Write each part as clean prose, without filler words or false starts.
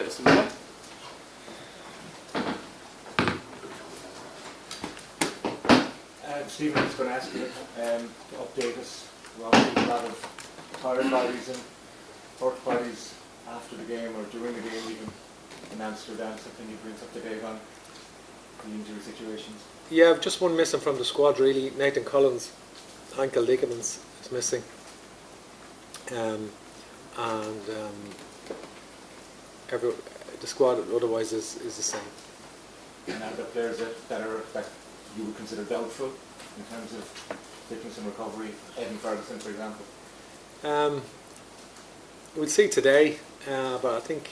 Zealan. Stephen, I was going to ask you to update us. We're obviously a lot of tired bodies and hurt bodies after the game or during the game even in Amsterdam. Something you bring us up to date on the injury situations? Yeah, I've just one missing from the squad really. Nathan Collins, ankle ligaments is missing. The squad otherwise is the same. And are there players that you would consider doubtful in terms of fitness and recovery? Evan Ferguson, for example. We'll see today, but I think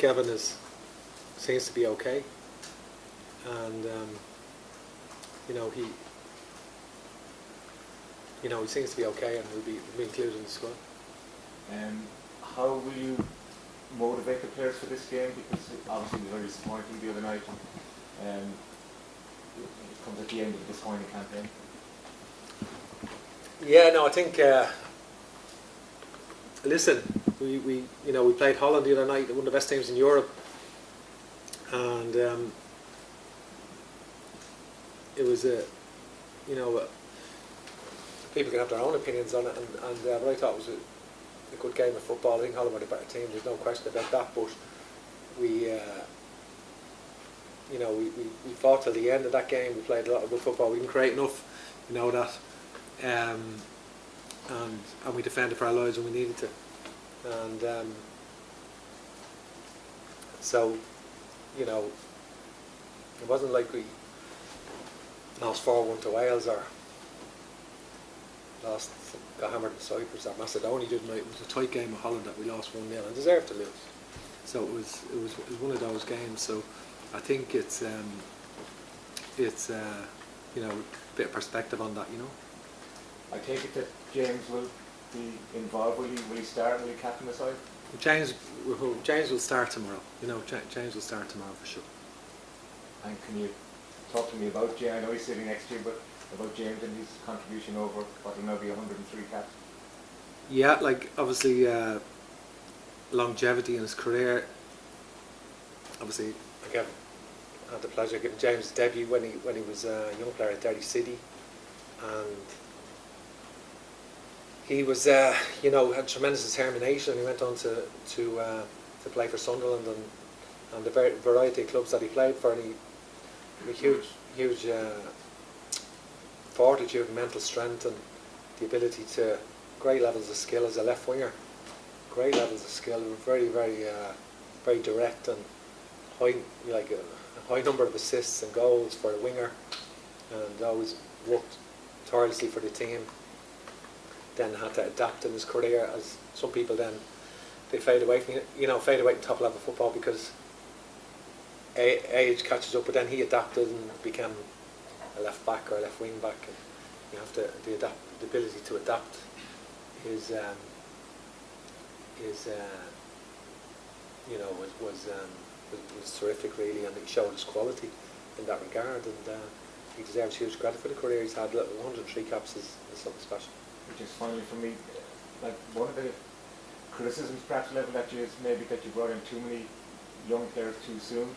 Evan seems to be okay, and he seems to be okay, and will be included in the squad. How will you motivate the players for this game? Because it obviously was very disappointing the other night. It comes at the end of a disappointing campaign. Yeah, no, I think. Listen, we played Holland the other night, one of the best teams in Europe, and it was people can have their own opinions on it, and what I thought was a good game of football. I think Holland were the better team. There's no question about that. But we fought till the end of that game. We played a lot of good football. We didn't create enough, that, and we defended for our lives when we needed to. And so, it wasn't like we lost 4-1 to Wales or got hammered in Cyprus or Macedonia the other night. It was a tight game of Holland that we lost 1-0 and deserved to lose. So it was one of those games. So I think it's a bit of perspective on that, I take it that James will be involved. Will he start? Will he captain the side? James will start tomorrow. James will start tomorrow for sure. And can you talk to me about James? I know he's sitting next to you, but about James and his contribution over what will now be 103 caps. Yeah, obviously longevity in his career. Obviously, I had the pleasure of giving James his debut when he was a young player at Derry City, and he was had tremendous determination. He went on to play for Sunderland and the variety of clubs that he played for, and he had huge fortitude and mental strength and the ability to great levels of skill as a left winger. Great levels of skill, very very direct and high, a high number of assists and goals for a winger, and always worked tirelessly for the team. Then had to adapt in his career, as some people then they fade away from top level football because age catches up. But then he adapted and became a left back or a left wing back, and you have the ability to adapt is was terrific really, and he showed his quality in that regard, and he deserves huge credit for the career he's had. 103 caps is something special. Which is finally for me, one of the criticisms perhaps leveled at you is maybe that you brought in too many young players too soon,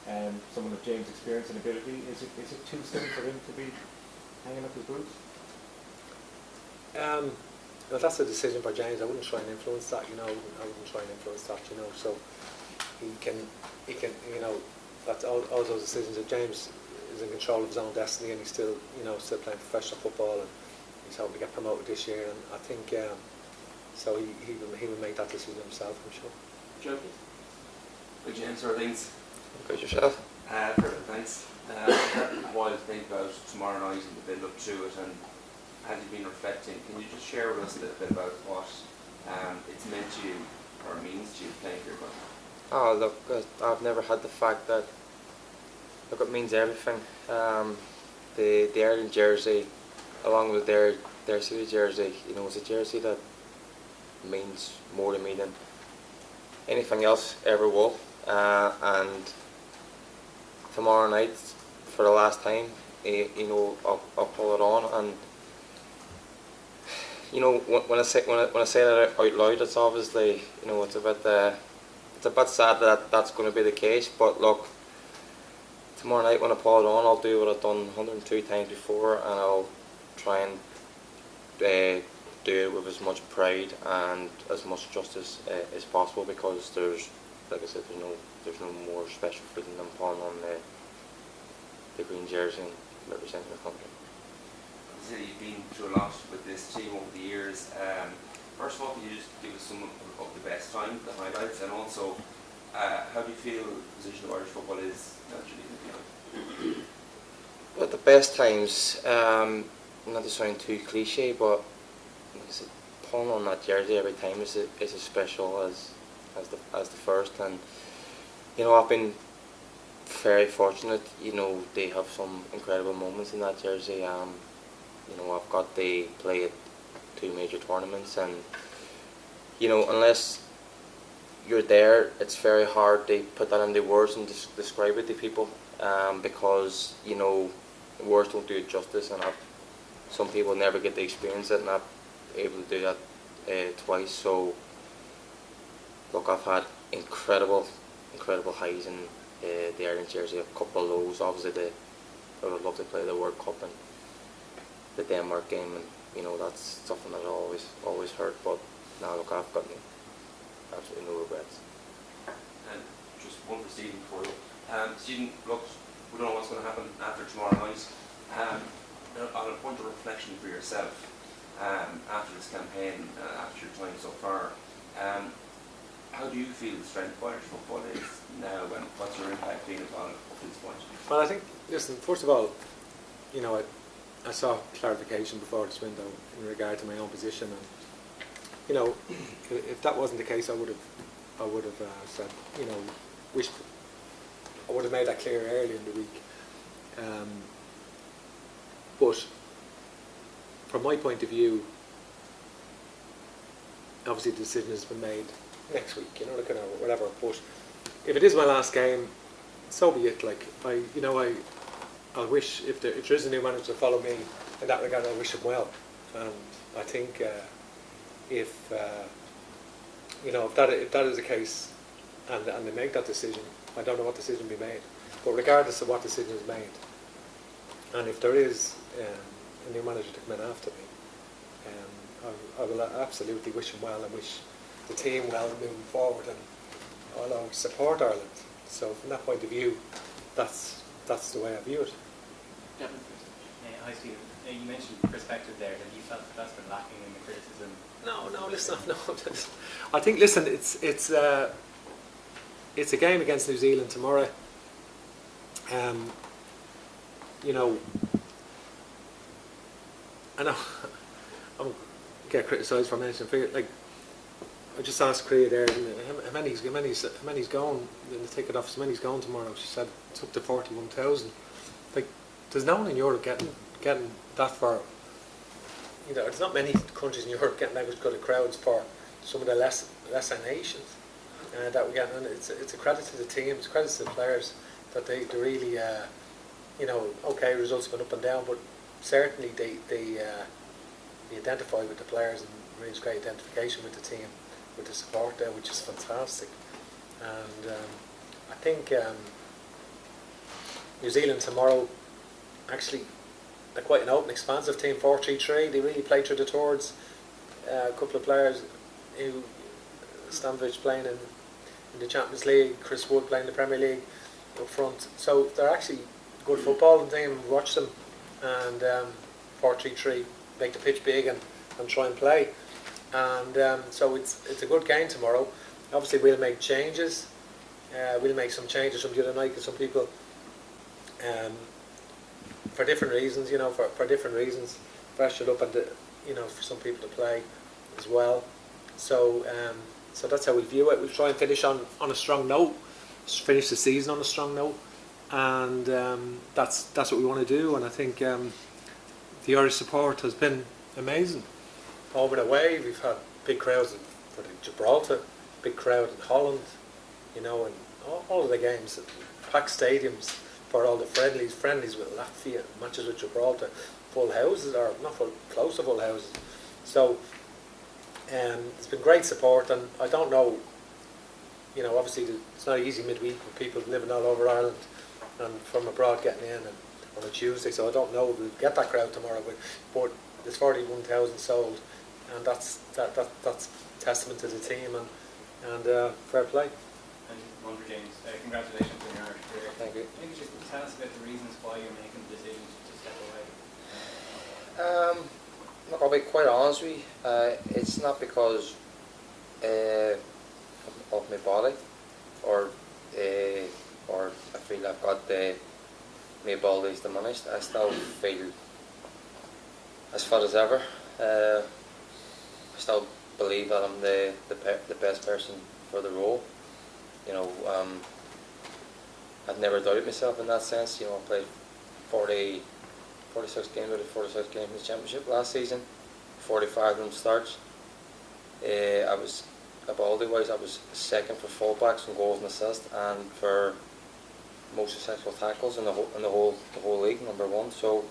and someone of James' experience and ability. Is it too soon for him to be hanging up his boots? Well, that's a decision for James. I wouldn't try and influence that, I wouldn't try and influence that, So he can, that's all those decisions. If James is in control of his own destiny and he's still, still playing professional football, and he's hoping to get promoted this year, and I think so he will make that decision himself, I'm sure. Joe, good James, or things? Good yourself. Perfect, thanks. While to think about tomorrow night and the build up to it, and as you've been reflecting, can you just share with us a little bit about what it's meant to you or means to you playing for your club? Oh, look, I've never had the fact that, it means everything. The Ireland jersey, along with their city jersey, it's a jersey that means more to me than anything else ever will. And tomorrow night, for the last time, I'll pull it on, and when I say that out loud, it's obviously it's about the it's a bit sad that that's going to be the case. But look, tomorrow night when I put it on, I'll do what I've done 102 times before, and I'll try and do it with as much pride and as much justice as possible, because there's, like I said, there's no more special feeling than putting on the green jersey and representing the country. So you've been through a lot with this team over the years. First of all, can you just give us some of the best times, the highlights, and also how do you feel the position of Irish football is naturally in the game? Well, the best times, not to sound too cliche, but like I said, pulling on that jersey every time is as special as the first. And you know, I've been very fortunate. You know, they have some incredible moments in that jersey. You know, I've got to play at 2 major tournaments, and you know, unless you're there, it's very hard to put that into words and describe it to people, because you know, words don't do it justice, and some people never get to experience it, and I'm able to do that twice. So look, I've had incredible highs in the Ireland jersey, a couple of lows. Obviously, I would love to play the World Cup and the Denmark game, and you know, that's something that I always hurt. But now look, I've got absolutely no regrets. And just one for Stephen before you. Stephen, look, we don't know what's going to happen after tomorrow night. On a point of reflection for yourself, after this campaign, after your time so far, how do you feel the strength of Irish football is now, and what's your impact been upon it up to this point? Well, I think, listen, first of all, you know, I saw clarification before this window in regard to my own position, and you know, if that wasn't the case, I would have said, you know, I would have made that clear early in the week. But from my point of view, obviously the decision has been made next week, you know, kind of whatever. But if it is my last game, so be it. Like I wish if there is a new manager to follow me in that regard, I wish him well. And I think if you know, if that is the case, and they make that decision, I don't know what decision will be made. But regardless of what decision is made, and if there is a new manager to come in after me, I will absolutely wish him well and wish the team well moving forward, and I'll always support Ireland. So from that point of view, that's the way I view it. Hi Stephen, you mentioned perspective there, that you felt that's been lacking in the criticism. No, listen, no. I think, listen, it's a game against New Zealand tomorrow. You know, I know I'm get criticised for mentioning figure. Like, I just asked Creed there, how many's going in the ticket office? How many's going tomorrow? She said it's up to 41,000. Like, there's no one in Europe getting that far. You know, there's not many countries in Europe getting that good of crowds for some of the lesser nations that we get. And it's a credit to the team, it's a credit to the players that they really, you know, okay, results have been up and down, but certainly they identify with the players, and really great identification with the team, with the support there, which is fantastic. And I think New Zealand tomorrow, actually, they're quite an open, expansive team, 4-3-3. They really play through the towards. A couple of players who, Stankovic playing in the Champions League, Chris Wood playing in the Premier League up front. So they're actually a good footballing team. Watch them, and 4-3-3, make the pitch big and try and play. And so it's a good game tomorrow. Obviously we'll make changes. We'll make some changes from the other night, because some people, for different reasons, you know, for different reasons, freshened up, and you know, for some people to play as well. So so that's how we view it. We'll try and finish on a strong note, finish the season on a strong note, and that's what we want to do. And I think the Irish support has been amazing. Home and away, we've had big crowds for the Gibraltar, big crowd in Holland, you know, and all of the games, packed stadiums for all the friendlies with Latvia, matches with Gibraltar, full houses, or not full, close to full houses. So it's been great support, and I don't know you know, obviously it's not easy midweek with people living all over Ireland and from abroad getting in and on a Tuesday, so I don't know if we'll get that crowd tomorrow, but there's 41,000 sold, and that's testament to the team and fair play. And Wonder James, congratulations on your Irish career. Thank you. Maybe just tell us about the reasons why you're making the decision to step away. Look, I'll be quite honest with you. It's not because of my body, or I feel I've got my abilities diminished. I still feel as fit as ever. I still believe that I'm the best person for the role. You know, I've never doubted myself in that sense. You know, I played 46 games in the championship last season, 45 of them starts. I was, ability-wise, I was second for fullbacks and goals and assists, and for most successful tackles in the whole league, number one. So